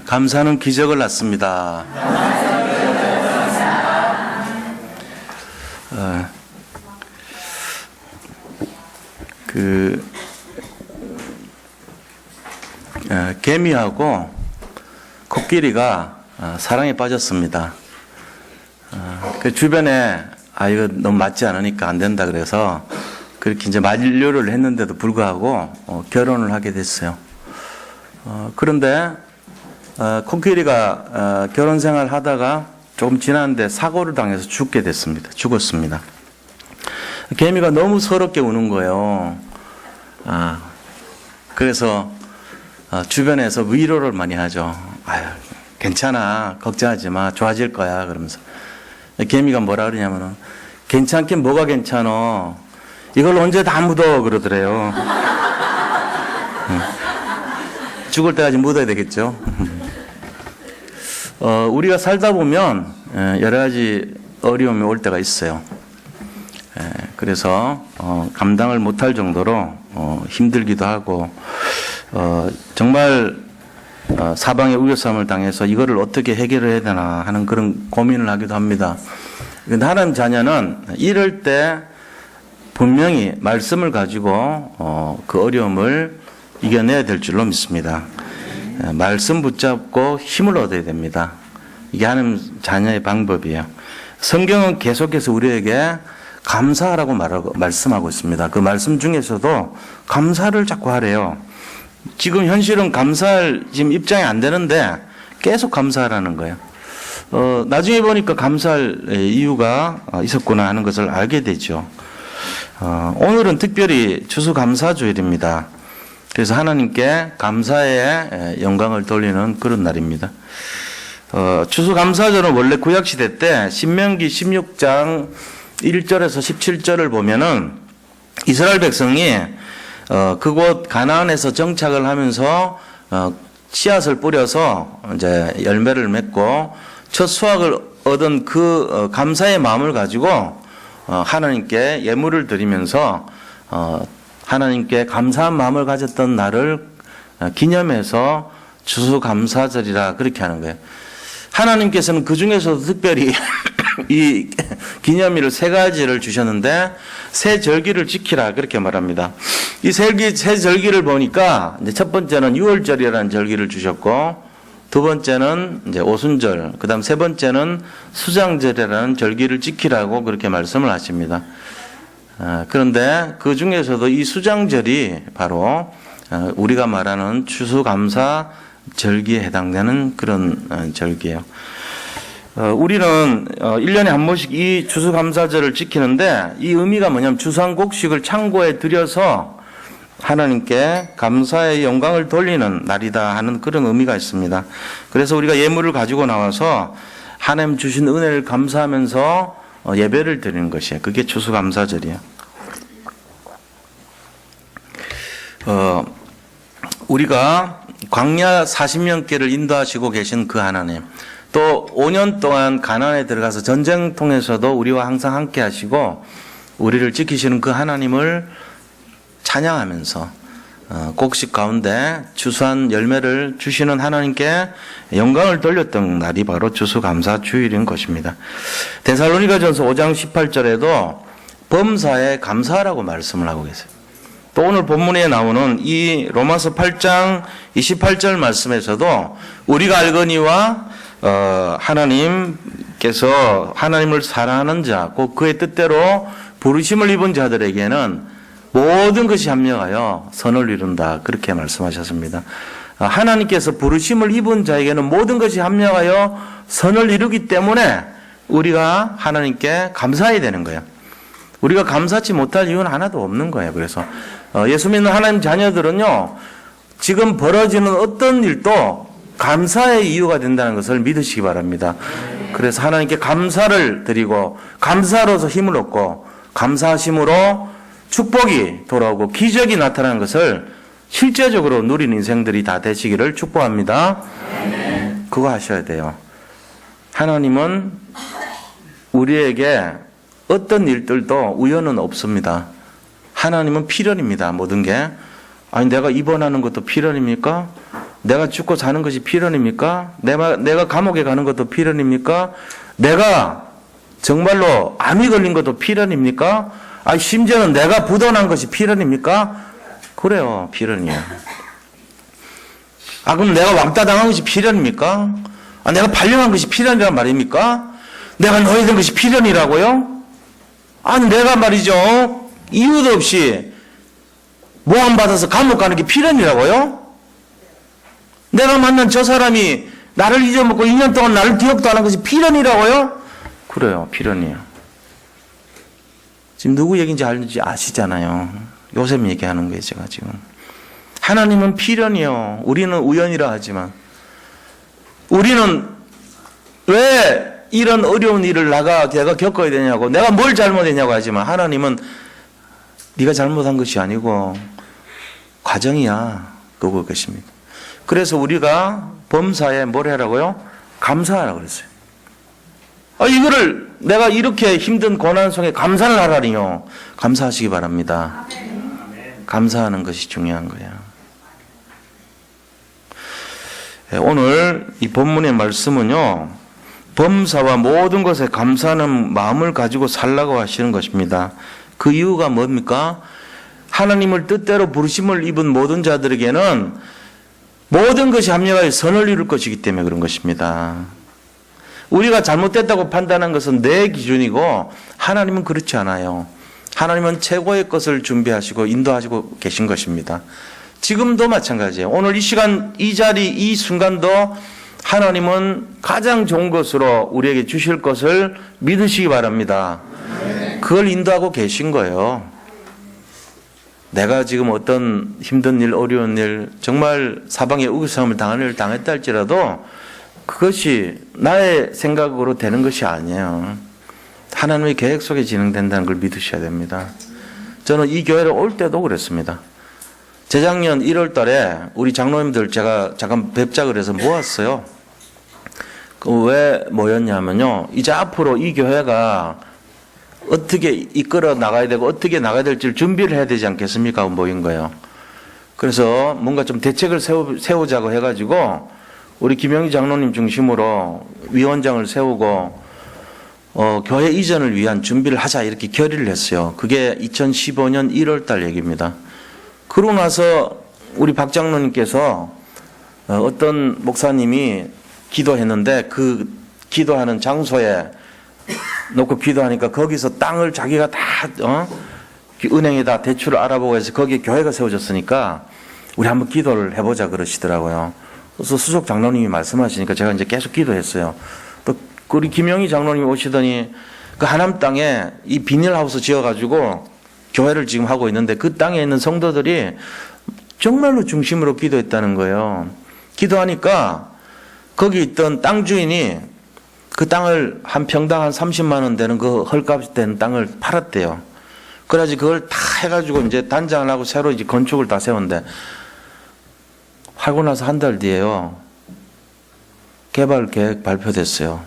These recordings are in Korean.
감사는 기적을 낳습니다. 개미하고 코끼리가 사랑에 빠졌습니다. 그 주변에 이거 너무 맞지 않으니까 안 된다 그래서 그렇게 이제 만류를 했는데도 불구하고 결혼을 하게 됐어요. 그런데 코끼리가 결혼 생활 하다가 조금 지났는데 사고를 당해서 죽었습니다. 개미가 너무 서럽게 우는 거예요. 그래서 주변에서 위로를 많이 하죠. 아유, 괜찮아, 걱정하지 마, 좋아질 거야 그러면서. 개미가 뭐라 그러냐면은 괜찮긴 뭐가 괜찮어, 이걸 언제 다 묻어 그러더래요. 죽을 때까지 묻어야 되겠죠. 우리가 살다 보면 여러 가지 어려움이 올 때가 있어요. 그래서 감당을 못할 정도로 힘들기도 하고 정말 사방의 우겨쌈을 당해서 이거를 어떻게 해결을 해야 되나 하는 그런 고민을 하기도 합니다. 근데 하나님 자녀는 이럴 때 분명히 말씀을 가지고 그 어려움을 이겨내야 될 줄로 믿습니다. 말씀 붙잡고 힘을 얻어야 됩니다. 이게 하나님 자녀의 방법이에요. 성경은 계속해서 우리에게 감사하라고 말씀하고 있습니다. 그 말씀 중에서도 감사를 자꾸 하래요. 지금 현실은 감사할 지금 입장이 안 되는데 계속 감사하라는 거예요. 나중에 보니까 감사할 이유가 있었구나 하는 것을 알게 되죠. 오늘은 특별히 추수감사주일입니다. 그래서 하나님께 감사의 영광을 돌리는 그런 날입니다. 추수감사절은 원래 구약시대 때 신명기 16장 1절에서 17절을 보면은 이스라엘 백성이 그곳 가나안에서 정착을 하면서 씨앗을 뿌려서 이제 열매를 맺고 첫 수확을 얻은 그 감사의 마음을 가지고 하나님께 예물을 드리면서 하나님께 감사한 마음을 가졌던 날을 기념해서 추수감사절이라 그렇게 하는 거예요. 하나님께서는 그 중에서도 특별히 이 기념일을 세 가지를 주셨는데 세 절기를 지키라 그렇게 말합니다. 이 세 절기를 보니까 이제 첫 번째는 유월절이라는 절기를 주셨고, 두 번째는 이제 오순절, 그다음 세 번째는 수장절이라는 절기를 지키라고 그렇게 말씀을 하십니다. 그런데 그 중에서도 이 수장절이 바로 우리가 말하는 추수감사 절기에 해당되는 그런 절기예요. 우리는 1년에 한 번씩 이 추수감사절을 지키는데 이 의미가 뭐냐면 주상곡식을 창고에 들여서 하나님께 감사의 영광을 돌리는 날이다 하는 그런 의미가 있습니다. 그래서 우리가 예물을 가지고 나와서 하나님 주신 은혜를 감사하면서 예배를 드리는 것이에요. 그게 추수감사절이에요. 우리가 광야 40년길을 인도하시고 계신 그 하나님, 또 5년 동안 가나안에 들어가서 전쟁 통해서도 우리와 항상 함께 하시고 우리를 지키시는 그 하나님을 찬양하면서 곡식 가운데 추수한 열매를 주시는 하나님께 영광을 돌렸던 날이 바로 추수감사주일인 것입니다. 데살로니가전서 5장 18절에도 범사에 감사하라고 말씀을 하고 계세요. 또 오늘 본문에 나오는 이 로마서 8장 28절 말씀에서도 우리가 알거니와 하나님께서 하나님을 사랑하는 자, 곧 그의 뜻대로 부르심을 입은 자들에게는 모든 것이 합력하여 선을 이룬다. 그렇게 말씀하셨습니다. 하나님께서 부르심을 입은 자에게는 모든 것이 합력하여 선을 이루기 때문에 우리가 하나님께 감사해야 되는 거예요. 우리가 감사치 못할 이유는 하나도 없는 거예요. 그래서 예수 믿는 하나님 자녀들은요, 지금 벌어지는 어떤 일도 감사의 이유가 된다는 것을 믿으시기 바랍니다. 그래서 하나님께 감사를 드리고 감사로서 힘을 얻고 감사하심으로 축복이 돌아오고 기적이 나타나는 것을 실제적으로 누리는 인생들이 다 되시기를 축복합니다. 그거 하셔야 돼요. 하나님은 우리에게 어떤 일들도 우연은 없습니다. 하나님은 필연입니다. 모든 게. 아니 내가 입원하는 것도 필연입니까? 내가 죽고 사는 것이 필연입니까? 내가 감옥에 가는 것도 필연입니까? 내가 정말로 암이 걸린 것도 필연입니까? 심지어는 내가 부도난 것이 필연입니까? 그래요, 필연이에요. 그럼 내가 왕따 당한 것이 필연입니까? 내가 발령한 것이 필연이란 말입니까? 내가 노예된 것이 필연이라고요? 내가 말이죠, 이유도 없이 모함받아서 감옥 가는 게 필연이라고요? 내가 만난 저 사람이 나를 잊어먹고 2년 동안 나를 기억도 안 한 것이 필연이라고요? 그래요, 필연이에요. 지금 누구 얘기인지 알지 아시잖아요. 요셉 얘기하는 거예요, 제가 지금. 하나님은 필연이요. 우리는 우연이라 하지만. 우리는 왜 이런 어려운 일을 내가 겪어야 되냐고, 내가 뭘 잘못했냐고 하지만, 하나님은 네가 잘못한 것이 아니고 과정이야, 그거 것입니다. 그래서 우리가 범사에 뭘 하라고요? 감사하라고 그랬어요. 이거를 내가 이렇게 힘든 고난 속에 감사를 하라니요. 감사하시기 바랍니다. 감사하는 것이 중요한 거예요. 오늘 이 본문의 말씀은요, 범사와 모든 것에 감사하는 마음을 가지고 살라고 하시는 것입니다. 그 이유가 뭡니까? 하나님을 뜻대로 부르심을 입은 모든 자들에게는 모든 것이 합력하여 선을 이룰 것이기 때문에 그런 것입니다. 우리가 잘못됐다고 판단한 것은 내 기준이고, 하나님은 그렇지 않아요. 하나님은 최고의 것을 준비하시고 인도하시고 계신 것입니다. 지금도 마찬가지예요. 오늘 이 시간, 이 자리, 이 순간도 하나님은 가장 좋은 것으로 우리에게 주실 것을 믿으시기 바랍니다. 그걸 인도하고 계신 거예요. 내가 지금 어떤 힘든 일, 어려운 일, 정말 사방에 우겨싸움을 당했다 할지라도 그것이 나의 생각으로 되는 것이 아니에요. 하나님의 계획 속에 진행된다는 걸 믿으셔야 됩니다. 저는 이 교회를 올 때도 그랬습니다. 재작년 1월 달에 우리 장로님들 제가 잠깐 뵙자 그래서 모았어요. 왜 모였냐면요, 이제 앞으로 이 교회가 어떻게 이끌어 나가야 되고 어떻게 나가야 될지를 준비를 해야 되지 않겠습니까? 모인 거예요. 그래서 뭔가 좀 대책을 세우자고 해가지고 우리 김영희 장로님 중심으로 위원장을 세우고 교회 이전을 위한 준비를 하자 이렇게 결의를 했어요. 그게 2015년 1월 달 얘기입니다. 그러고 나서 우리 박 장로님께서 어떤 목사님이 기도했는데 그 기도하는 장소에 놓고 기도하니까 거기서 땅을 자기가 다 은행에다 대출을 알아보고 해서 거기에 교회가 세워졌으니까 우리 한번 기도를 해보자 그러시더라고요. 그래서 수석 장로님이 말씀하시니까 제가 이제 계속 기도했어요. 또 우리 김영희 장로님이 오시더니 그 하남 땅에 이 비닐하우스 지어가지고 교회를 지금 하고 있는데 그 땅에 있는 성도들이 정말로 중심으로 기도했다는 거예요. 기도하니까 거기 있던 땅 주인이 그 땅을 한 평당 한 30만 원 되는 그 헐값 되는 땅을 팔았대요. 그래가지고 그걸 다 해가지고 이제 단장을 하고 새로 이제 건축을 다 세웠는데 하고 나서 한 달 뒤에요. 개발 계획 발표됐어요.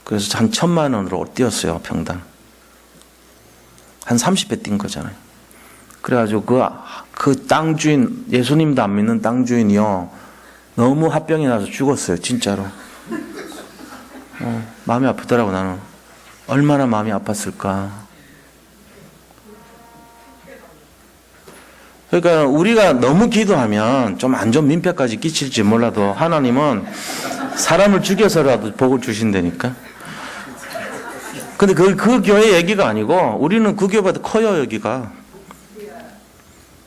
그래서 한 1,000만 원으로 뛰었어요, 평당. 한 30배 뛴 거잖아요. 그래가지고 그 땅 주인, 예수님도 안 믿는 땅 주인이요, 너무 합병이 나서 죽었어요, 진짜로. 마음이 아프더라고, 나는. 얼마나 마음이 아팠을까. 그러니까 우리가 너무 기도하면 좀 안 좋은 민폐까지 끼칠지 몰라도 하나님은 사람을 죽여서라도 복을 주신다니까. 근데 그 교회 얘기가 아니고 우리는 그 교회보다 커요, 여기가.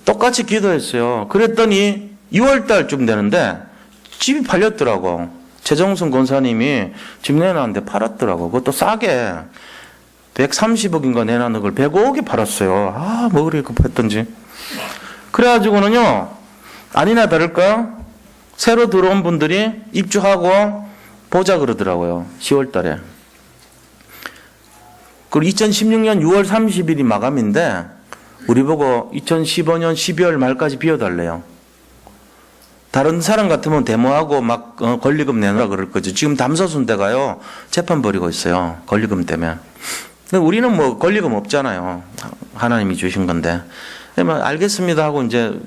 똑같이 기도했어요. 그랬더니 6월 달쯤 되는데 집이 팔렸더라고. 최정순 권사님이 집 내놨는데 팔았더라고. 그것도 싸게 130억인가 내놨는 걸 105억에 팔았어요. 뭐 그렇게 급했던지. 그래가지고는요, 아니나 다를까 새로 들어온 분들이 입주하고 보자 그러더라고요. 10월 달에. 그리고 2016년 6월 30일이 마감인데 우리 보고 2015년 12월 말까지 비워달래요. 다른 사람 같으면 데모하고 막 권리금 내놓으라 그럴 거죠. 지금 담서순대가요 재판 벌이고 있어요. 권리금 때문에. 근데 우리는 뭐 권리금 없잖아요. 하나님이 주신 건데. 알겠습니다 하고 이제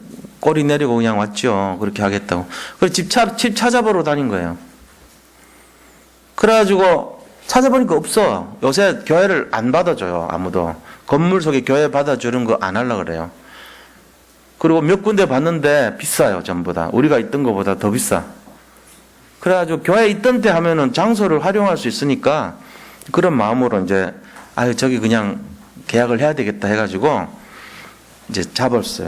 꼬리 내리고 그냥 왔죠. 그렇게 하겠다고. 그래서 집 찾아보러 다닌 거예요. 그래가지고 찾아보니까 없어. 요새 교회를 안 받아줘요. 아무도. 건물 속에 교회 받아주는 거 안 하려고 그래요. 그리고 몇 군데 봤는데 비싸요. 전부 다. 우리가 있던 것보다 더 비싸. 그래가지고 교회에 있던 때 하면은 장소를 활용할 수 있으니까 그런 마음으로 이제 저기 그냥 계약을 해야 되겠다 해가지고 이제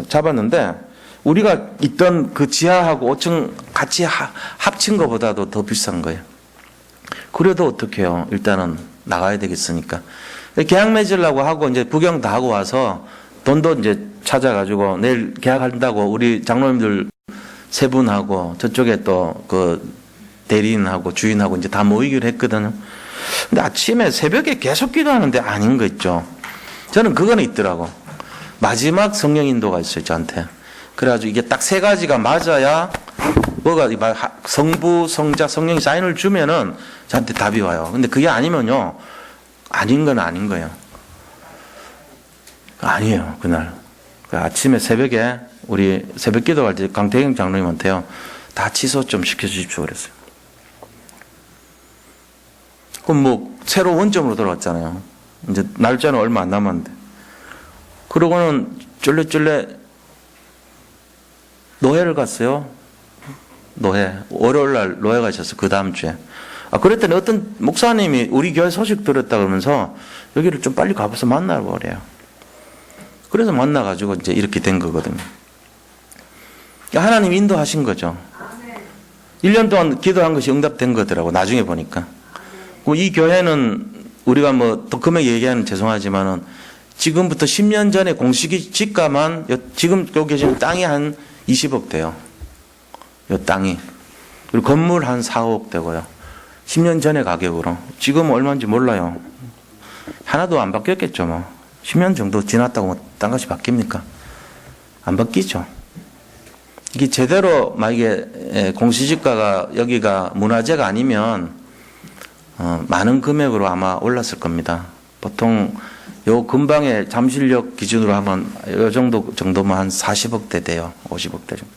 잡았는데 우리가 있던 그 지하하고 5층 같이 합친 것보다도 더 비싼 거예요. 그래도 어떡해요. 일단은 나가야 되겠으니까. 계약 맺으려고 하고 이제 구경 다 하고 와서 돈도 이제 찾아가지고 내일 계약한다고 우리 장로님들 3분하고 저쪽에 또 그 대리인하고 주인하고 이제 다 모이기로 했거든요. 근데 아침에 새벽에 계속 기도하는데 아닌 거 있죠. 저는 그거는 있더라고. 마지막 성령 인도가 있어요, 저한테. 그래가지고 이게 딱 3가지가 맞아야 뭐가 성부, 성자, 성령이 사인을 주면은 저한테 답이 와요. 근데 그게 아니면요, 아닌 건 아닌 거예요. 아니에요, 그날. 아침에 새벽에 우리 새벽 기도할 때 강태경 장로님한테요, 다 취소 좀 시켜주십시오 그랬어요. 그럼 뭐 새로 원점으로 돌아왔잖아요. 이제 날짜는 얼마 안 남았는데. 그러고는 쫄래쫄래 노회를 갔어요. 노회. 월요일 날 노회 가셨어. 그 다음 주에. 그랬더니 어떤 목사님이 우리 교회 소식 들었다 그러면서 여기를 좀 빨리 가봐서 만나고 그래요. 그래서 만나가지고 이제 이렇게 된 거거든요. 하나님 인도하신 거죠. 1년 동안 기도한 것이 응답된 거더라고. 나중에 보니까. 이 교회는 우리가 뭐 더 금액 얘기하는 죄송하지만은 지금부터 10년 전에 공식 지가만 지금 여기 계신 땅이 한 20억 돼요. 요 땅이. 그리고 건물 한 4, 5억 되고요. 10년 전의 가격으로. 지금 얼마인지 몰라요. 하나도 안 바뀌었겠죠, 뭐. 10년 정도 지났다고 뭐 딴 것이 바뀝니까? 안 바뀌죠. 이게 제대로 만약에 공시지가가 여기가 문화재가 아니면 많은 금액으로 아마 올랐을 겁니다. 보통 요 근방의 잠실역 기준으로 하면 요 정도면 한 40억대 돼요. 50억대 정도.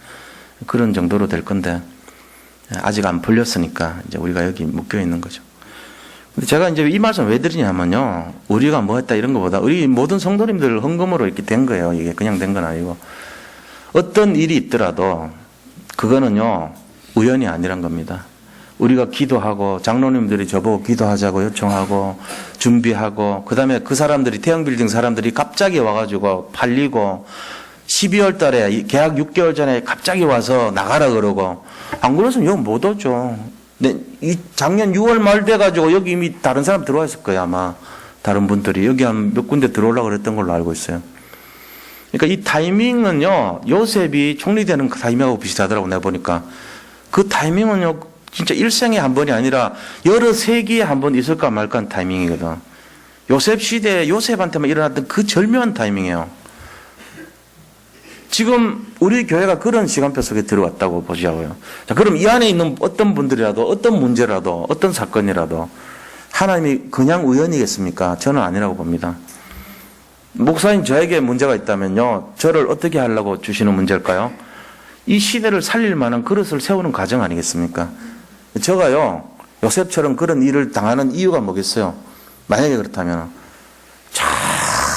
그런 정도로 될 건데 아직 안 풀렸으니까 이제 우리가 여기 묶여 있는 거죠. 근데 제가 이제 이 말씀 왜 드리냐면요. 우리가 뭐 했다 이런 것보다 우리 모든 성도님들 헌금으로 이렇게 된 거예요. 이게 그냥 된 건 아니고. 어떤 일이 있더라도 그거는요. 우연이 아니란 겁니다. 우리가 기도하고 장로님들이 저보고 기도하자고 요청하고 준비하고 그다음에 그 사람들이 태영빌딩 사람들이 갑자기 와가지고 팔리고 12월 달에 계약 6개월 전에 갑자기 와서 나가라 그러고 안 그랬으면 여기 못 오죠. 근데 이 작년 6월 말 돼가지고 여기 이미 다른 사람 들어와 있을 거예요. 아마 다른 분들이 여기 한 몇 군데 들어오려고 그랬던 걸로 알고 있어요. 그러니까 이 타이밍은요. 요셉이 총리되는 그 타이밍하고 비슷하더라고 내가 보니까. 그 타이밍은요. 진짜 일생에 한 번이 아니라 여러 세기에 한 번 있을까 말까 한 타이밍이거든. 요셉 시대에 요셉한테만 일어났던 그 절묘한 타이밍이에요. 지금 우리 교회가 그런 시간표 속에 들어왔다고 보자고요. 자, 그럼 이 안에 있는 어떤 분들이라도 어떤 문제라도 어떤 사건이라도 하나님이 그냥 우연이겠습니까? 저는 아니라고 봅니다. 목사님 저에게 문제가 있다면요. 저를 어떻게 하려고 주시는 문제일까요? 이 시대를 살릴 만한 그릇을 세우는 과정 아니겠습니까? 제가요, 요셉처럼 그런 일을 당하는 이유가 뭐겠어요? 만약에 그렇다면,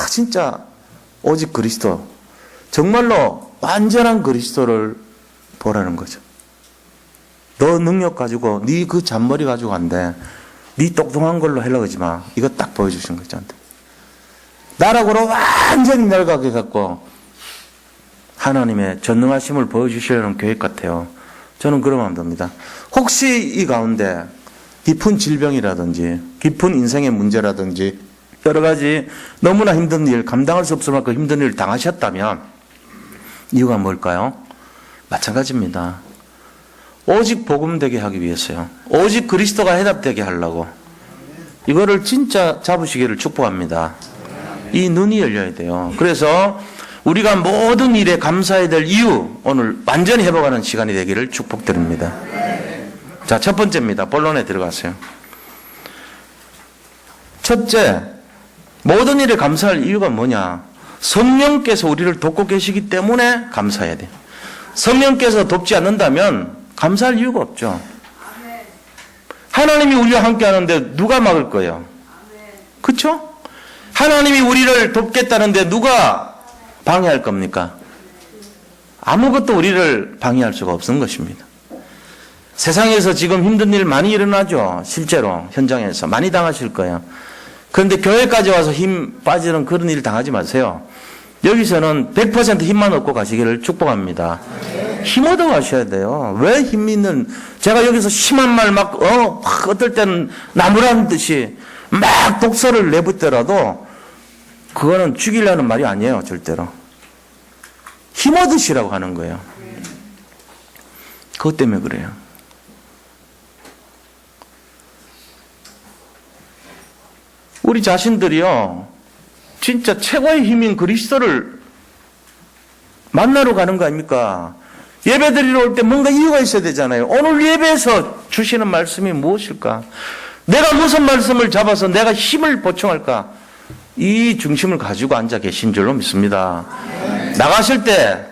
진짜, 오직 그리스도, 정말로 완전한 그리스도를 보라는 거죠. 너 능력 가지고, 네 그 잔머리 가지고 안 돼. 네 똑똑한 걸로 하려고 하지 마. 이거 딱 보여주신 거죠, 저한테. 나락으로 완전히 낡아게 갖고, 하나님의 전능하심을 보여주시려는 계획 같아요. 저는 그런 마음 듭니다. 혹시 이 가운데 깊은 질병이라든지 깊은 인생의 문제라든지 여러 가지 너무나 힘든 일, 감당할 수 없을 만큼 힘든 일을 당하셨다면 이유가 뭘까요? 마찬가지입니다. 오직 복음되게 하기 위해서요. 오직 그리스도가 해답되게 하려고. 이거를 진짜 잡으시기를 축복합니다. 이 눈이 열려야 돼요. 그래서 우리가 모든 일에 감사해야 될 이유, 오늘 완전히 회복하는 시간이 되기를 축복드립니다. 자, 첫 번째입니다. 본론에 들어가세요. 첫째, 모든 일에 감사할 이유가 뭐냐? 성령께서 우리를 돕고 계시기 때문에 감사해야 돼요. 성령께서 돕지 않는다면 감사할 이유가 없죠. 하나님이 우리와 함께 하는데 누가 막을 거예요? 그렇죠? 하나님이 우리를 돕겠다는데 누가 방해할 겁니까? 아무것도 우리를 방해할 수가 없는 것입니다. 세상에서 지금 힘든 일 많이 일어나죠. 실제로 현장에서 많이 당하실 거예요. 그런데 교회까지 와서 힘 빠지는 그런 일 당하지 마세요. 여기서는 100% 힘만 얻고 가시기를 축복합니다. 힘 얻어 가셔야 돼요. 왜 힘 있는, 제가 여기서 심한 말 막, 어떨 때는 나무라는 듯이 막 독설을 내붙더라도 그거는 죽이려는 말이 아니에요, 절대로. 힘 얻으시라고 하는 거예요. 그것 때문에 그래요. 우리 자신들이요, 진짜 최고의 힘인 그리스도를 만나러 가는 거 아닙니까? 예배 드리러 올 때 뭔가 이유가 있어야 되잖아요. 오늘 예배에서 주시는 말씀이 무엇일까? 내가 무슨 말씀을 잡아서 내가 힘을 보충할까? 이 중심을 가지고 앉아 계신 줄로 믿습니다. 나가실 때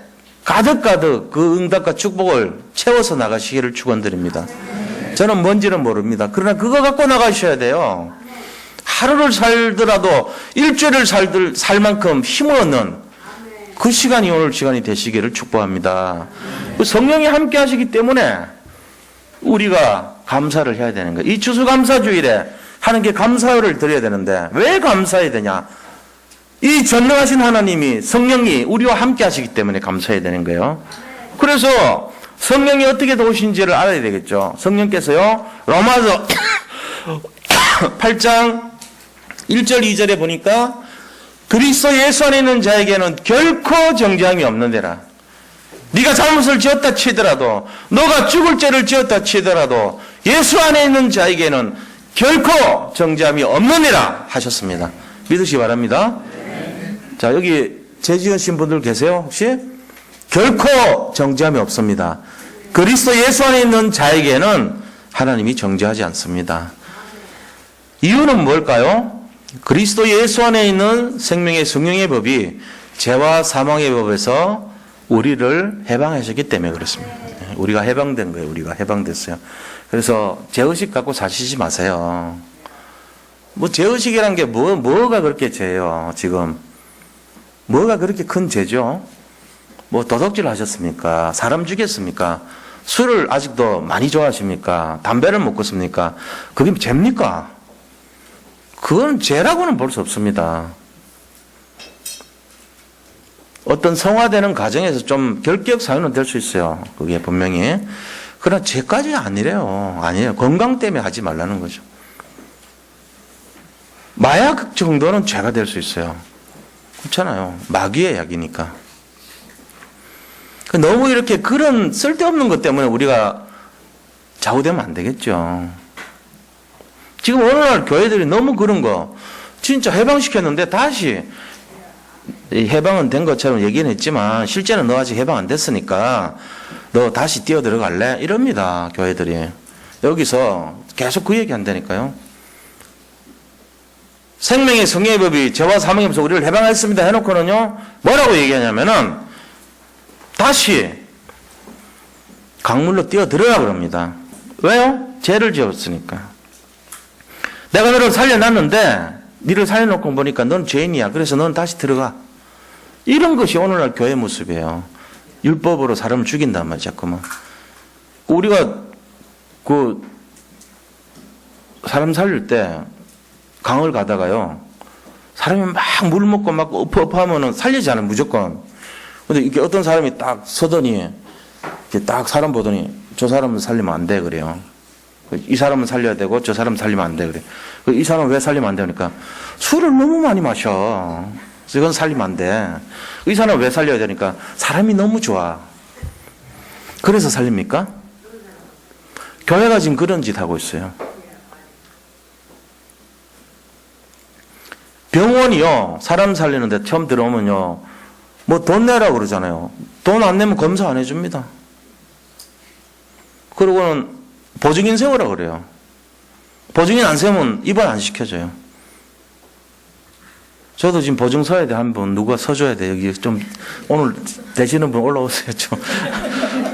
가득가득 그 응답과 축복을 채워서 나가시기를 축원드립니다. 저는 뭔지는 모릅니다. 그러나 그거 갖고 나가셔야 돼요. 하루를 살더라도 일주일을 살 만큼 힘을 얻는 그 시간이 오늘 시간이 되시기를 축복합니다. 성령이 함께 하시기 때문에 우리가 감사를 해야 되는 거예요. 이 추수감사주일에 하나님께 감사를 드려야 되는데 왜 감사해야 되냐? 이 전능하신 하나님이, 성령이 우리와 함께 하시기 때문에 감사해야 되는 거예요. 그래서 성령이 어떻게 도우신지를 알아야 되겠죠. 성령께서요, 로마서 8장 1절 2절에 보니까 그리스도 예수 안에 있는 자에게는 결코 정죄함이 없는 데라. 네가 잘못을 지었다 치더라도, 너가 죽을 죄를 지었다 치더라도 예수 안에 있는 자에게는 결코 정죄함이 없는 데라 하셨습니다. 믿으시기 바랍니다. 자, 여기 죄 지으신 분들 계세요? 혹시? 결코 정죄함이 없습니다. 그리스도 예수 안에 있는 자에게는 하나님이 정죄하지 않습니다. 이유는 뭘까요? 그리스도 예수 안에 있는 생명의 성령의 법이 죄와 사망의 법에서 우리를 해방하셨기 때문에 그렇습니다. 우리가 해방된 거예요. 우리가 해방됐어요. 그래서 죄의식 갖고 사시지 마세요. 뭐 죄의식이란 게 뭐가 그렇게 죄예요, 지금. 뭐가 그렇게 큰 죄죠? 뭐 도둑질 하셨습니까? 사람 죽였습니까? 술을 아직도 많이 좋아하십니까? 담배를 못 끊습니까? 그게 죄입니까? 그건 죄라고는 볼 수 없습니다. 어떤 성화되는 과정에서 좀 결격 사유는 될 수 있어요. 그게 분명히. 그러나 죄까지 아니래요. 아니에요. 건강 때문에 하지 말라는 거죠. 마약 정도는 죄가 될 수 있어요. 그렇잖아요. 마귀의 약이니까. 너무 이렇게 그런 쓸데없는 것 때문에 우리가 좌우되면 안 되겠죠. 지금 오늘날 교회들이 너무 그런 거 진짜 해방시켰는데 다시 해방은 된 것처럼 얘기는 했지만 실제는 너 아직 해방 안 됐으니까 너 다시 뛰어 들어갈래? 이럽니다. 교회들이. 여기서 계속 그 얘기 한다니까요. 생명의 성령의 법이 죄와 사망의 법에서 우리를 해방했습니다 해놓고는요, 뭐라고 얘기하냐면은 다시 강물로 뛰어 들어가 그럽니다. 왜요? 죄를 지었으니까. 내가 너를 살려놨는데 너를 살려놓고 보니까 넌 죄인이야. 그래서 넌 다시 들어가. 이런 것이 오늘날 교회 모습이에요. 율법으로 사람을 죽인단 말이야, 자꾸만. 우리가 그 사람 살릴 때 강을 가다가요, 사람이 막 물 먹고 막 엎어하면은 살리지 않아요, 무조건. 근데 이게 어떤 사람이 딱 서더니, 이렇게 딱 사람 보더니 저 사람은 살리면 안 돼, 그래요. 이 사람은 살려야 되고 저 사람은 살리면 안 돼, 그래. 이 사람은 왜 살리면 안 되니까? 술을 너무 많이 마셔. 이건 살리면 안 돼. 이 사람은 왜 살려야 되니까? 사람이 너무 좋아. 그래서 살립니까? 교회가 지금 그런 짓 하고 있어요. 병원이요, 사람 살리는데 처음 들어오면요, 뭐 돈 내라고 그러잖아요. 돈 안 내면 검사 안 해줍니다. 그러고는 보증인 세우라고 그래요. 보증인 안 세우면 입원 안 시켜줘요. 저도 지금 보증 서야 돼. 한 분 누가 서줘야 돼. 여기 좀 오늘 되시는 분 올라오세요. 좀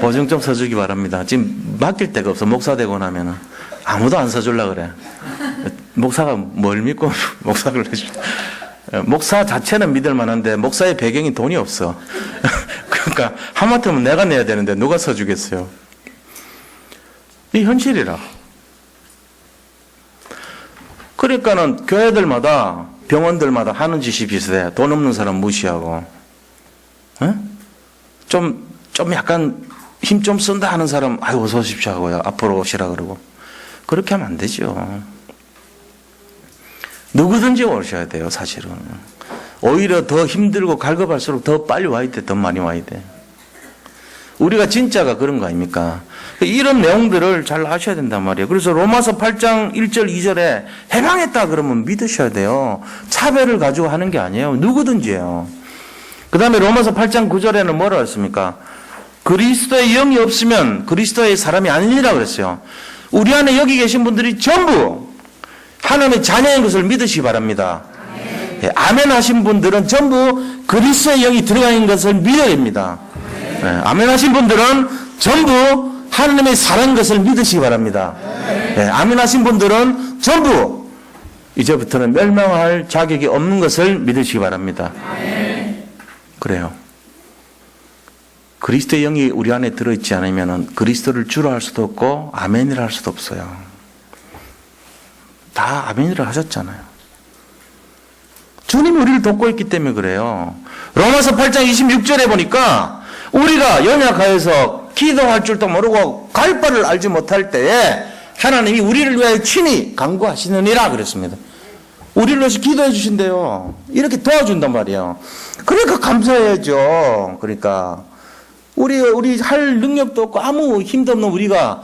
보증 좀 서주기 바랍니다. 지금 맡길 데가 없어. 목사 되고 나면은 아무도 안 서줄라 그래. 목사가 뭘 믿고 목사를 해줄? 목사 자체는 믿을 만한데 목사의 배경이 돈이 없어. 그러니까 하마터면 내가 내야 되는데 누가 서주겠어요? 이 현실이라. 그러니까는 교회들마다 병원들마다 하는 짓이 비슷해. 돈 없는 사람 무시하고, 좀 약간 힘 좀 쓴다 하는 사람, 아유, 어서 오십시오 하고요. 앞으로 오시라 그러고. 그렇게 하면 안 되죠. 누구든지 오셔야 돼요, 사실은. 오히려 더 힘들고 갈급할수록 더 빨리 와야 돼, 더 많이 와야 돼. 우리가 진짜가 그런 거 아닙니까? 이런 내용들을 잘 아셔야 된단 말이에요. 그래서 로마서 8장 1절 2절에 해방했다 그러면 믿으셔야 돼요. 차별을 가지고 하는 게 아니에요. 누구든지예요. 그 다음에 로마서 8장 9절에는 뭐라고 했습니까? 그리스도의 영이 없으면 그리스도의 사람이 아니라 그랬어요. 우리 안에 여기 계신 분들이 전부 하나님의 자녀인 것을 믿으시기 바랍니다. 네, 아멘 하신 분들은 전부 그리스도의 영이 들어가 있는 것을 믿어야 됩니다. 네, 아멘 하신 분들은 전부 하나님의 사랑인 것을 믿으시기 바랍니다. 네, 아멘 하신 분들은 전부 이제부터는 멸망할 자격이 없는 것을 믿으시기 바랍니다. 그래요. 그리스도의 영이 우리 안에 들어있지 않으면 그리스도를 주로 할 수도 없고 아멘이라 할 수도 없어요. 다 아멘이라 하셨잖아요. 주님이 우리를 돕고 있기 때문에 그래요. 로마서 8장 26절에 보니까 우리가 연약하여서 기도할 줄도 모르고 갈 바를 알지 못할 때에 하나님이 우리를 위하여 친히 간구하시느니라 그랬습니다. 우리를 위해서 기도해 주신대요. 이렇게 도와준단 말이에요. 그러니까 감사해야죠. 그러니까 우리 할 능력도 없고 아무 힘도 없는 우리가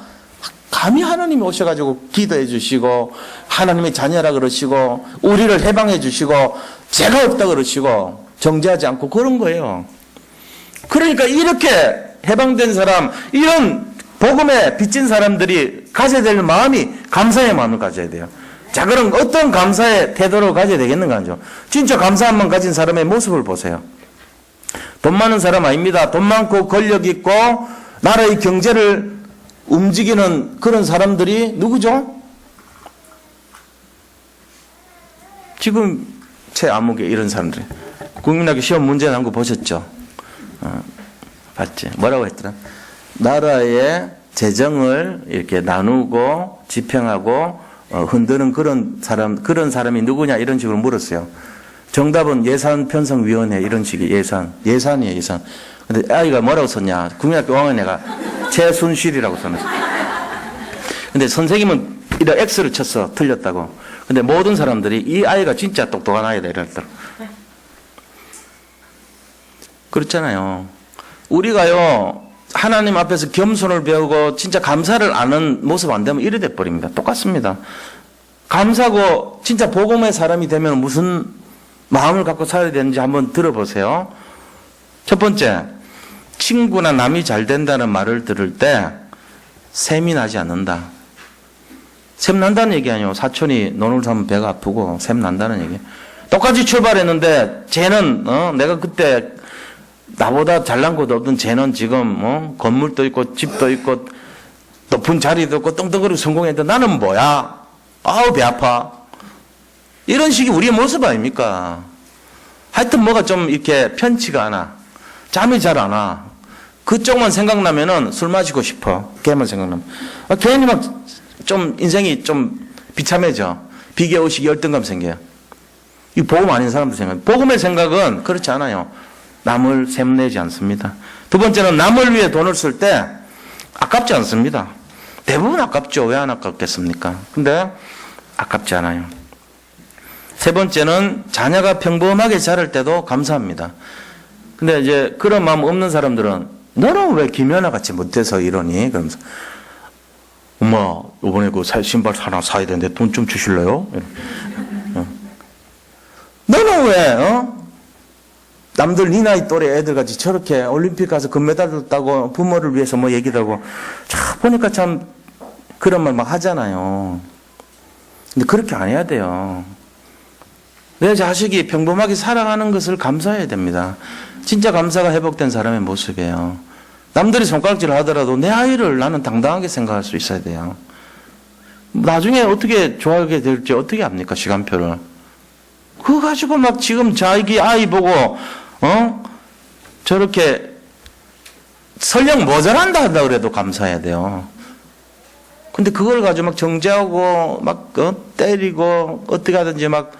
감히 하나님이 오셔가지고 기도해 주시고 하나님의 자녀라 그러시고 우리를 해방해 주시고 죄가 없다 그러시고 정죄하지 않고 그런 거예요. 그러니까 이렇게 해방된 사람, 이런 복음에 빚진 사람들이 가져야 될 마음이 감사의 마음을 가져야 돼요. 자, 그럼 어떤 감사의 태도를 가져야 되겠는가 하죠. 진짜 감사한 마음 가진 사람의 모습을 보세요. 돈 많은 사람 아닙니다. 돈 많고 권력 있고 나라의 경제를 움직이는 그런 사람들이 누구죠? 지금 제 암흑에 이런 사람들이. 국민학교 시험 문제 나온 거 보셨죠? 봤지? 뭐라고 했더라? 나라의 재정을 이렇게 나누고 지평하고 흔드는 그런 사람이 누구냐 이런 식으로 물었어요. 정답은 예산편성위원회 이런 식의 예산이에요, 예산. 근데 아이가 뭐라고 썼냐? 국민학교 5학년 애가 최순실이라고 썼어요. 근데 선생님은 이런 X를 쳤어. 틀렸다고. 근데 모든 사람들이 이 아이가 진짜 똑똑한 아이다 이랬더라. 그렇잖아요. 우리가요, 하나님 앞에서 겸손을 배우고 진짜 감사를 아는 모습 안 되면 이래 돼버립니다. 똑같습니다. 감사고 진짜 복음의 사람이 되면 무슨 마음을 갖고 살아야 되는지 한번 들어보세요. 첫 번째, 친구나 남이 잘 된다는 말을 들을 때 샘이 나지 않는다. 샘 난다는 얘기 아니에요. 사촌이 논을 사면 배가 아프고 샘 난다는 얘기. 똑같이 출발했는데 쟤는 내가 그때 나보다 잘난 것도 없던 쟤는 지금 건물도 있고 집도 있고 높은 자리도 있고 떵떵거리고 성공했는데 나는 뭐야? 아우 배 아파. 이런 식이 우리의 모습 아닙니까? 하여튼 뭐가 좀 이렇게 편치가 않아. 잠이 잘 안 와. 그쪽만 생각나면은 술 마시고 싶어. 걔만 생각나면. 괜히 막 좀 인생이 좀 비참해져. 비교의식 열등감 생겨요. 이 복음 아닌 사람들 생각. 복음의 생각은 그렇지 않아요. 남을 샘내지 않습니다. 두 번째는 남을 위해 돈을 쓸 때 아깝지 않습니다. 대부분 아깝죠. 왜 안 아깝겠습니까? 근데 아깝지 않아요. 세 번째는 자녀가 평범하게 자랄 때도 감사합니다. 근데 이제 그런 마음 없는 사람들은 너는 왜 김연아 같이 못돼서 이러니? 그러면서 엄마 이번에 그 신발 하나 사야 되는데 돈 좀 주실래요? 너는 왜 남들 네 나이 또래 애들 같이 저렇게 올림픽 가서 금메달 따고 부모를 위해서 뭐 얘기도 하고 참 보니까 참 그런 말 막 하잖아요. 근데 그렇게 안 해야 돼요. 내 자식이 평범하게 살아가는 것을 감사해야 됩니다. 진짜 감사가 회복된 사람의 모습이에요. 남들이 손가락질을 하더라도 내 아이를 나는 당당하게 생각할 수 있어야 돼요. 나중에 어떻게 좋아하게 될지 어떻게 압니까? 시간표를. 그거 가지고 막 지금 자기 아이 보고 저렇게 설령 모자란다 한다 그래도 감사해야 돼요. 근데 그걸 가지고 막 정죄하고 막 때리고 어떻게 하든지 막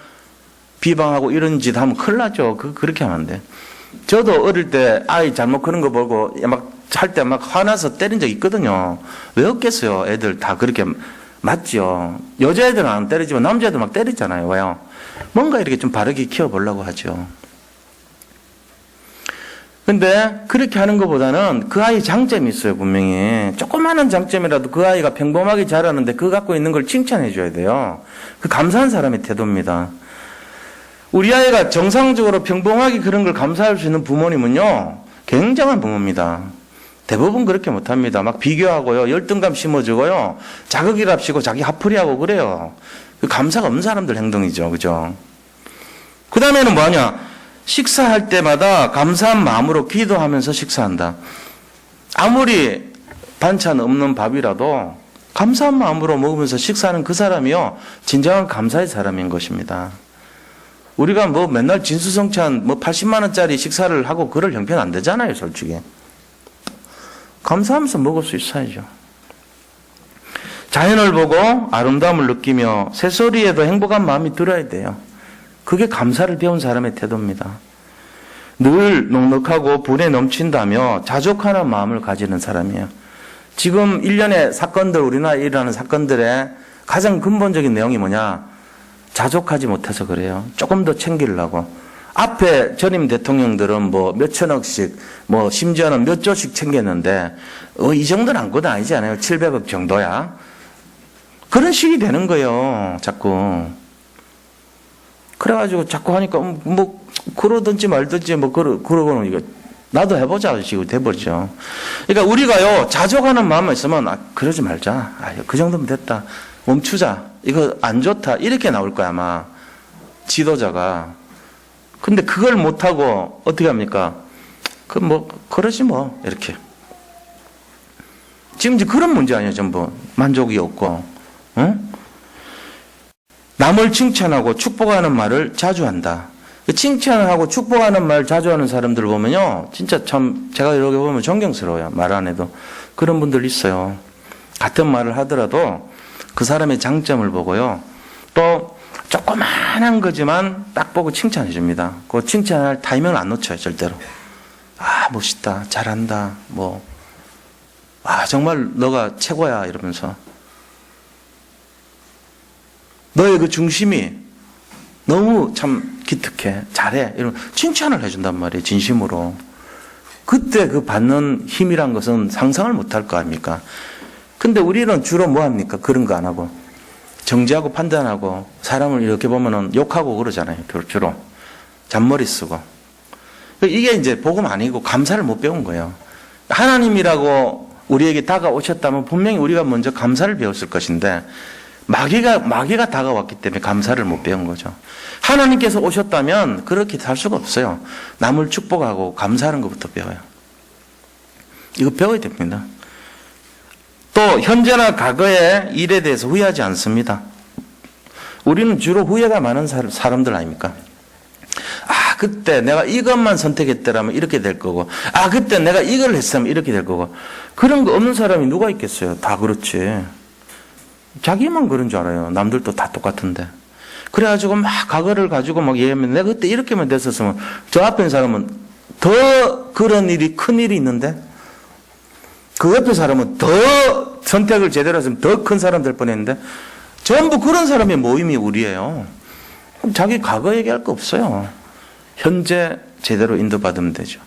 비방하고 이런 짓 하면 큰일 나죠. 그렇게 하면 안 돼. 저도 어릴 때 아이 잘못 그런 거 보고 막 할 때 막 화나서 때린 적 있거든요. 왜 없겠어요? 애들 다 그렇게 맞죠. 여자애들은 안 때리지만 남자애들 막 때리잖아요. 왜요? 뭔가 이렇게 좀 바르게 키워보려고 하죠. 근데 그렇게 하는 것보다는 그 아이 장점이 있어요. 분명히 조그마한 장점이라도 그 아이가 평범하게 자라는데 그 갖고 있는 걸 칭찬해 줘야 돼요. 그 감사한 사람의 태도입니다. 우리 아이가 정상적으로 평범하게 그런 걸 감사할 수 있는 부모님은요, 굉장한 부모입니다. 대부분 그렇게 못합니다. 막 비교하고요, 열등감 심어주고요, 자극이랍시고 자기 화풀이하고 그래요. 그 감사가 없는 사람들 행동이죠. 그죠? 그 다음에는 뭐하냐? 식사할 때마다 감사한 마음으로 기도하면서 식사한다. 아무리 반찬 없는 밥이라도 감사한 마음으로 먹으면서 식사하는 그 사람이요, 진정한 감사의 사람인 것입니다. 우리가 뭐 맨날 진수성찬 뭐 80만 원짜리 식사를 하고 그럴 형편 안 되잖아요, 솔직히. 감사하면서 먹을 수 있어야죠. 자연을 보고 아름다움을 느끼며 새소리에도 행복한 마음이 들어야 돼요. 그게 감사를 배운 사람의 태도입니다. 늘 넉넉하고 불에 넘친다며 자족하는 마음을 가지는 사람이에요. 지금 일련의 사건들, 우리나라에 일어나는 사건들의 가장 근본적인 내용이 뭐냐? 자족하지 못해서 그래요. 조금 더 챙기려고. 앞에 전임 대통령들은 뭐 몇천억씩, 뭐 심지어는 몇 조씩 챙겼는데, 이 정도는 아무것도 아니지 않아요? 700억 정도야. 그런 식이 되는 거예요, 자꾸. 그래가지고 자꾸 하니까, 뭐, 그러든지 말든지, 뭐, 그러고는 이거, 나도 해보자, 식으로 돼버리죠. 그러니까 우리가요, 자족하는 마음만 있으면, 그러지 말자. 그 정도면 됐다. 멈추자. 이거 안 좋다. 이렇게 나올 거야, 아마. 지도자가. 근데 그걸 못하고, 어떻게 합니까? 그러지 뭐, 이렇게. 지금 이제 그런 문제 아니에요, 전부. 만족이 없고, 응? 남을 칭찬하고 축복하는 말을 자주 한다. 칭찬하고 축복하는 말 자주 하는 사람들 보면요, 진짜 참, 제가 이렇게 보면 존경스러워요. 말 안 해도. 그런 분들 있어요. 같은 말을 하더라도 그 사람의 장점을 보고요. 또, 조그만한 거지만 딱 보고 칭찬해 줍니다. 그 칭찬할 타이밍을 안 놓쳐요, 절대로. 멋있다, 잘한다, 정말 너가 최고야, 이러면서. 너의 그 중심이 너무 참 기특해, 잘해, 이런 칭찬을 해준단 말이에요, 진심으로. 그때 그 받는 힘이란 것은 상상을 못할 거 아닙니까? 근데 우리는 주로 뭐 합니까? 그런 거 안 하고. 정죄하고 판단하고 사람을 이렇게 보면은 욕하고 그러잖아요. 주로. 잔머리 쓰고. 이게 이제 복음 아니고 감사를 못 배운 거예요. 하나님이라고 우리에게 다가오셨다면 분명히 우리가 먼저 감사를 배웠을 것인데 마귀가 다가왔기 때문에 감사를 못 배운 거죠. 하나님께서 오셨다면 그렇게 살 수가 없어요. 남을 축복하고 감사하는 것부터 배워요. 이거 배워야 됩니다. 또 현재나 과거의 일에 대해서 후회하지 않습니다. 우리는 주로 후회가 많은 사람들 아닙니까? 그때 내가 이것만 선택했더라면 이렇게 될 거고, 그때 내가 이걸 했으면 이렇게 될 거고. 그런 거 없는 사람이 누가 있겠어요? 다 그렇지. 자기만 그런 줄 알아요. 남들도 다 똑같은데. 그래가지고 막 과거를 가지고 막 얘기하면 내가 그때 이렇게만 됐었으면 저 앞에 있는 사람은 더 그런 일이, 큰 일이 있는데 그 옆에 사람은 더 선택을 제대로 했으면 더 큰 사람 될 뻔했는데 전부 그런 사람의 모임이 우리예요. 그럼 자기 과거 얘기할 거 없어요. 현재 제대로 인도받으면 되죠.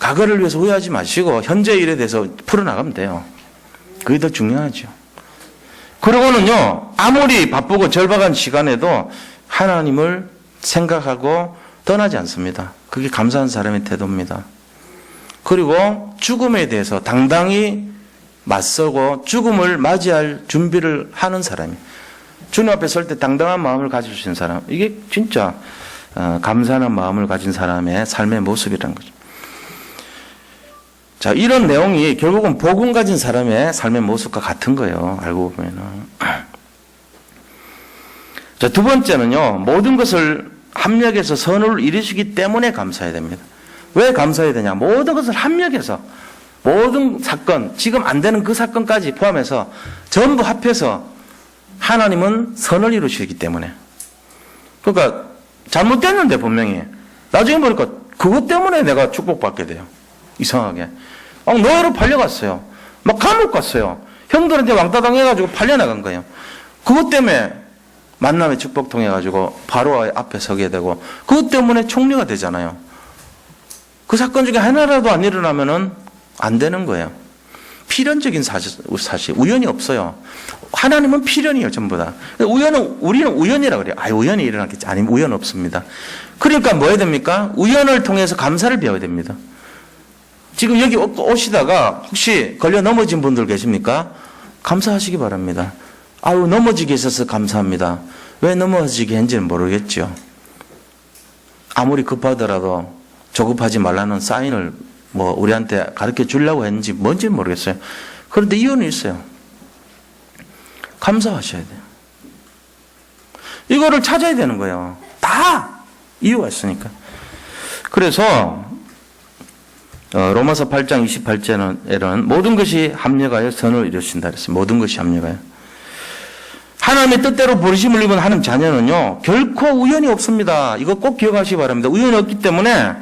과거를 위해서 후회하지 마시고 현재 일에 대해서 풀어나가면 돼요. 그게 더 중요하죠. 그러고는요, 아무리 바쁘고 절박한 시간에도 하나님을 생각하고 떠나지 않습니다. 그게 감사한 사람의 태도입니다. 그리고 죽음에 대해서 당당히 맞서고 죽음을 맞이할 준비를 하는 사람이. 주님 앞에 설 때 당당한 마음을 가지신 사람, 이게 진짜 감사하는 마음을 가진 사람의 삶의 모습이라는 거죠. 자, 이런 내용이 결국은 복음 가진 사람의 삶의 모습과 같은 거예요. 알고 보면은. 자, 두 번째는요, 모든 것을 합력해서 선을 이루시기 때문에 감사해야 됩니다. 왜 감사해야 되냐? 모든 것을 합력해서, 모든 사건, 지금 안 되는 그 사건까지 포함해서 전부 합해서 하나님은 선을 이루시기 때문에. 그러니까 잘못됐는데 분명히 나중에 보니까 그것 때문에 내가 축복받게 돼요. 이상하게. 노예로 팔려갔어요. 막 감옥 갔어요. 형들한테 왕따 당해가지고 팔려나간 거예요. 그것 때문에 만남의 축복 통해가지고 바로 앞에 서게 되고, 그것 때문에 총리가 되잖아요. 그 사건 중에 하나라도 안 일어나면은 안 되는 거예요. 필연적인 사실, 우연이 없어요. 하나님은 필연이에요, 전부 다. 우리는 우연이라고 그래요. 우연이 일어났겠지. 아니면 우연 없습니다. 그러니까 뭐 해야 됩니까? 우연을 통해서 감사를 배워야 됩니다. 지금 여기 오시다가 혹시 걸려 넘어진 분들 계십니까? 감사하시기 바랍니다. 넘어지게 있어서 감사합니다. 왜 넘어지게 했는지는 모르겠죠. 아무리 급하더라도 조급하지 말라는 사인을 우리한테 가르쳐 주려고 했는지 뭔지는 모르겠어요. 그런데 이유는 있어요. 감사하셔야 돼요. 이거를 찾아야 되는 거예요. 다 이유가 있으니까. 그래서 로마서 8장 28절에는 모든 것이 합력하여 선을 이루신다 그랬어요. 모든 것이 합력하여. 하나님의 뜻대로 부르심을 입은 하나님 자녀는요, 결코 우연이 없습니다. 이거 꼭 기억하시기 바랍니다. 우연이 없기 때문에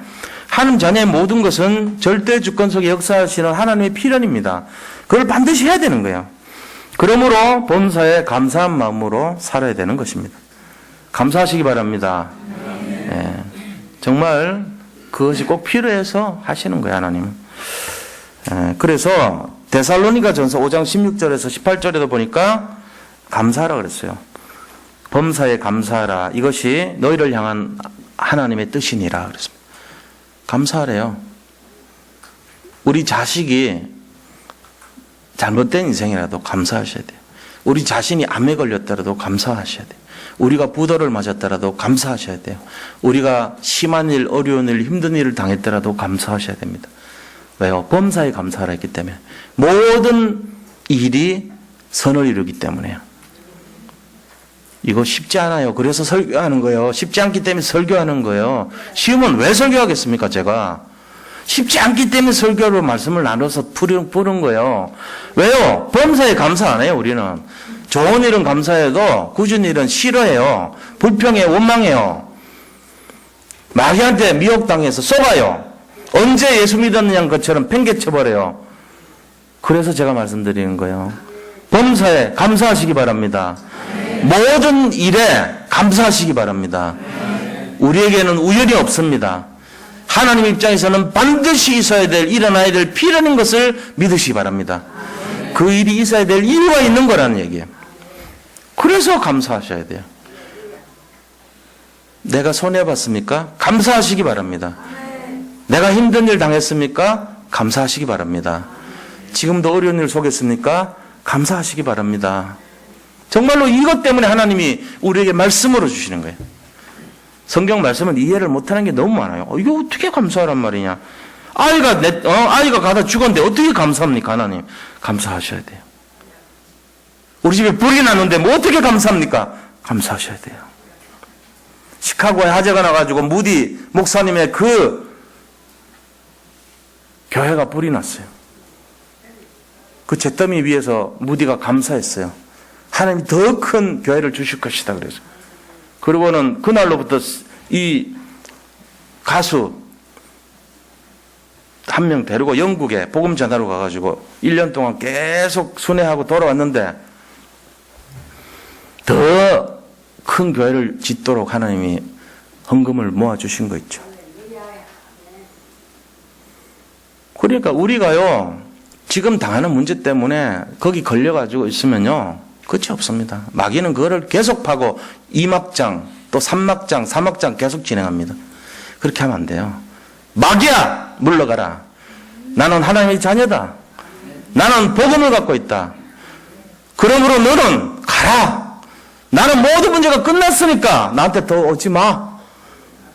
하나님 자녀의 모든 것은 절대 주권 속에 역사하시는 하나님의 필연입니다. 그걸 반드시 해야 되는 거예요. 그러므로 범사에 감사한 마음으로 살아야 되는 것입니다. 감사하시기 바랍니다. 정말 그것이 꼭 필요해서 하시는 거예요, 하나님은. 그래서 데살로니가 전서 5장 16절에서 18절에도 보니까 감사하라 그랬어요. 범사에 감사하라. 이것이 너희를 향한 하나님의 뜻이니라 그랬습니다. 감사하래요. 우리 자식이 잘못된 인생이라도 감사하셔야 돼요. 우리 자신이 암에 걸렸더라도 감사하셔야 돼요. 우리가 부도를 맞았더라도 감사하셔야 돼요. 우리가 심한 일, 어려운 일, 힘든 일을 당했더라도 감사하셔야 됩니다. 왜요? 범사에 감사하라 했기 때문에. 모든 일이 선을 이루기 때문에요. 이거 쉽지 않아요. 그래서 설교하는 거예요. 쉽지 않기 때문에 설교하는 거예요. 쉬우면 왜 설교하겠습니까, 제가? 쉽지 않기 때문에 설교로 말씀을 나눠서 푸는 거예요. 왜요? 범사에 감사 안 해요, 우리는. 좋은 일은 감사해도 굳은 일은 싫어해요. 불평해, 원망해요. 마귀한테 미혹당해서 속아요. 언제 예수 믿었느냐 것처럼 팽개쳐버려요. 그래서 제가 말씀드리는 거예요. 범사에 감사하시기 바랍니다. 모든 일에 감사하시기 바랍니다. 우리에게는 우연이 없습니다. 하나님 입장에서는 반드시 있어야 될, 일어나야 될 필연인 것을 믿으시기 바랍니다. 그 일이 있어야 될 이유가 있는 거라는 얘기예요. 그래서 감사하셔야 돼요. 내가 손해봤습니까? 감사하시기 바랍니다. 내가 힘든 일 당했습니까? 감사하시기 바랍니다. 지금도 어려운 일 속했습니까? 감사하시기 바랍니다. 정말로 이것 때문에 하나님이 우리에게 말씀으로 주시는 거예요. 성경 말씀은 이해를 못하는 게 너무 많아요. 이거 어떻게 감사하란 말이냐? 아이가 가다 죽었는데 어떻게 감사합니까, 하나님? 감사하셔야 돼요. 우리 집에 불이 났는데 뭐 어떻게 감사합니까? 감사하셔야 돼요. 시카고에 화재가 나가지고 무디 목사님의 그 교회가 불이 났어요. 그 잿더미 위에서 무디가 감사했어요. 하나님이 더 큰 교회를 주실 것이다 그래서. 그리고는 그날로부터 이 가수 한 명 데리고 영국에 복음 전하러 가가지고 1년 동안 계속 순회하고 돌아왔는데 더 큰 교회를 짓도록 하나님이 헌금을 모아주신 거 있죠. 그러니까 우리가요, 지금 당하는 문제 때문에 거기 걸려가지고 있으면요, 끝이 없습니다. 마귀는 그거를 계속 파고 2막장, 또 3막장, 4막장 계속 진행합니다. 그렇게 하면 안 돼요. 마귀야! 물러가라. 나는 하나님의 자녀다. 나는 복음을 갖고 있다. 그러므로 너는 가라. 나는 모든 문제가 끝났으니까 나한테 더 오지 마.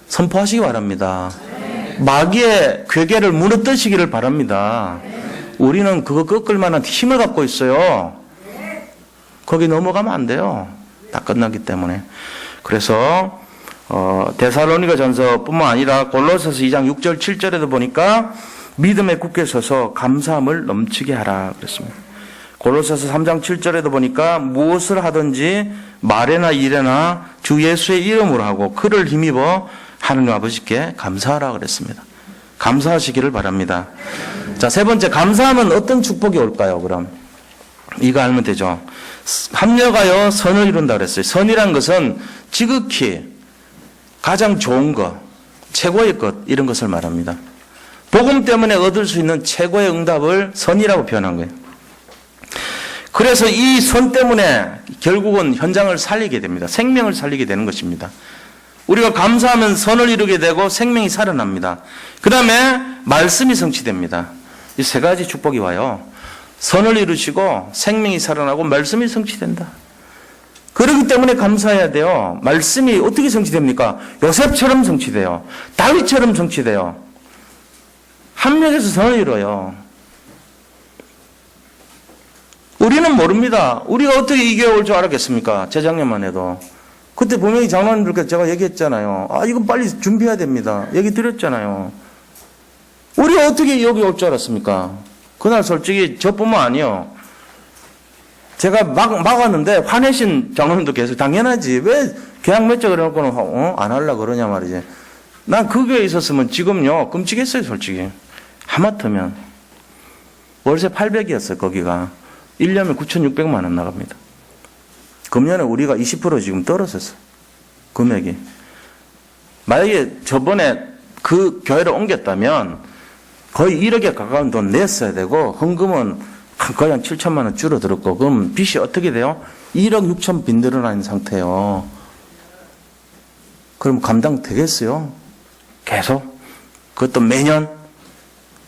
선포하시기 바랍니다. 마귀의 괴계를 무너뜨리시기를 바랍니다. 우리는 그거 꺾을 만한 힘을 갖고 있어요. 거기 넘어가면 안 돼요. 다 끝났기 때문에. 그래서 데살로니가 전서뿐만 아니라 골로새서 2장 6절 7절에도 보니까 믿음에 굳게 서서 감사함을 넘치게 하라 그랬습니다. 골로새서 3장 7절에도 보니까 무엇을 하든지 말에나 일에나 주 예수의 이름으로 하고 그를 힘입어 하느님 아버지께 감사하라 그랬습니다. 감사하시기를 바랍니다. 자, 세 번째, 감사하면 어떤 축복이 올까요? 그럼 이거 알면 되죠. 합력하여 선을 이룬다 그랬어요. 선이란 것은 지극히 가장 좋은 것, 최고의 것, 이런 것을 말합니다. 복음 때문에 얻을 수 있는 최고의 응답을 선이라고 표현한 거예요. 그래서 이 선 때문에 결국은 현장을 살리게 됩니다. 생명을 살리게 되는 것입니다. 우리가 감사하면 선을 이루게 되고 생명이 살아납니다. 그 다음에 말씀이 성취됩니다. 이 세 가지 축복이 와요. 선을 이루시고 생명이 살아나고 말씀이 성취된다. 그렇기 때문에 감사해야 돼요. 말씀이 어떻게 성취됩니까? 요셉처럼 성취돼요. 다윗처럼 성취돼요. 합력해서 선을 이뤄요. 우리는 모릅니다. 우리가 어떻게 이겨올 줄 알았겠습니까? 재작년만 해도. 그때 분명히 장로님들께 제가 얘기했잖아요. 이건 빨리 준비해야 됩니다. 얘기 드렸잖아요. 우리가 어떻게 여기 올 줄 알았습니까? 그날 솔직히 저뿐만 아니요. 제가 막았는데 화내신 장로님도 계세요. 당연하지. 왜 계약 맺자 그래놓고는 안 하려고 그러냐 말이지. 난 그 교회에 있었으면 지금요 끔찍했어요 솔직히. 하마터면 월세 800이었어요 거기가. 1년에 9,600만 원 나갑니다. 금년에 우리가 20% 지금 떨어졌어. 금액이. 만약에 저번에 그 교회를 옮겼다면 거의 1억에 가까운 돈 냈어야 되고 헌금은 거의 한 7천만 원 줄어들었고 그럼 빚이 어떻게 돼요? 1억 6천 빚 늘어나는 상태예요. 그럼 감당 되겠어요? 계속? 그것도 매년?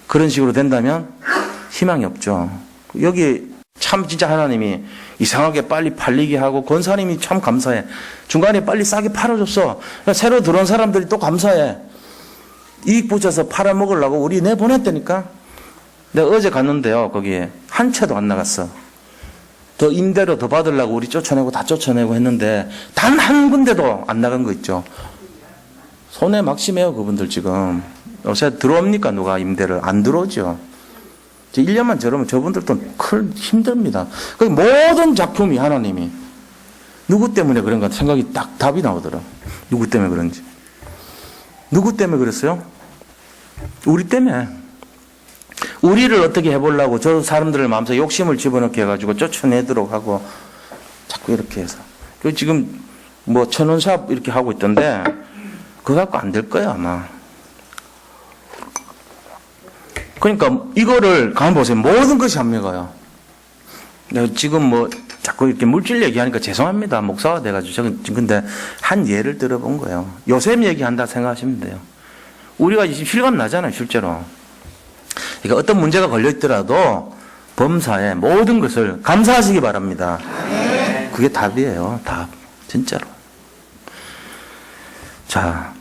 그런 식으로 된다면 희망이 없죠. 여기 참 진짜 하나님이 이상하게 빨리 팔리게 하고 권사님이 참 감사해. 중간에 빨리 싸게 팔아줬어. 그러니까 새로 들어온 사람들이 또 감사해. 이익 붙여서 팔아먹으려고 우리 내보냈다니까. 내가 어제 갔는데요. 거기에 한 채도 안 나갔어. 더 임대료 더 받으려고 우리 쫓아내고 다 쫓아내고 했는데 단 한 군데도 안 나간 거 있죠. 손해 막심해요 그분들 지금. 요새 들어옵니까 누가 임대를. 안 들어오죠. 1년만 저러면 저분들도 큰 힘듭니다. 모든 작품이 하나님이 누구 때문에 그런가 생각이 딱 답이 나오더라. 누구 때문에 그런지. 누구 때문에 그랬어요? 우리 때문에. 우리를 어떻게 해보려고 저 사람들을 마음속에 욕심을 집어넣게 해가지고 쫓아내도록 하고 자꾸 이렇게 해서. 그리고 지금 뭐 천원샵 이렇게 하고 있던데 그거 갖고 안 될 거야 아마. 그러니까 이거를 가만 보세요. 모든 것이 합리가요. 지금 뭐 자꾸 이렇게 물질 얘기하니까 죄송합니다. 목사가 돼가지고 저는 근데 한 예를 들어본 거예요. 요셉 얘기한다 생각하시면 돼요. 우리가 지금 실감 나잖아요, 실제로. 그러니까 어떤 문제가 걸려 있더라도 범사에 모든 것을 감사하시기 바랍니다. 그게 답이에요, 답. 진짜로. 자.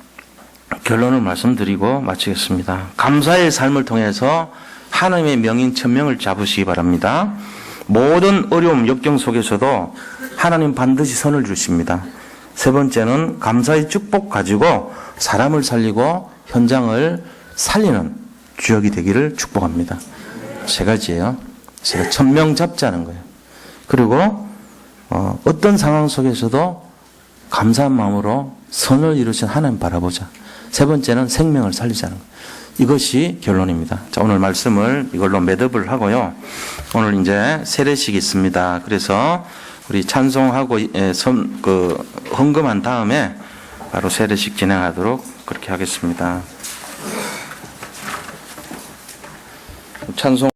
결론을 말씀드리고 마치겠습니다. 감사의 삶을 통해서 하나님의 명인 천명을 잡으시기 바랍니다. 모든 어려움, 역경 속에서도 하나님 반드시 선을 주십니다. 세 번째는 감사의 축복 가지고 사람을 살리고 현장을 살리는 주역이 되기를 축복합니다. 세 가지예요. 제가 천명 잡자는 거예요. 그리고 어떤 상황 속에서도 감사한 마음으로 선을 이루신 하나님 바라보자. 세 번째는 생명을 살리자는 거예요. 이것이 결론입니다. 자, 오늘 말씀을 이걸로 매듭을 하고요. 오늘 이제 세례식이 있습니다. 그래서 우리 찬송하고 헌금한 다음에 바로 세례식 진행하도록 그렇게 하겠습니다. 찬송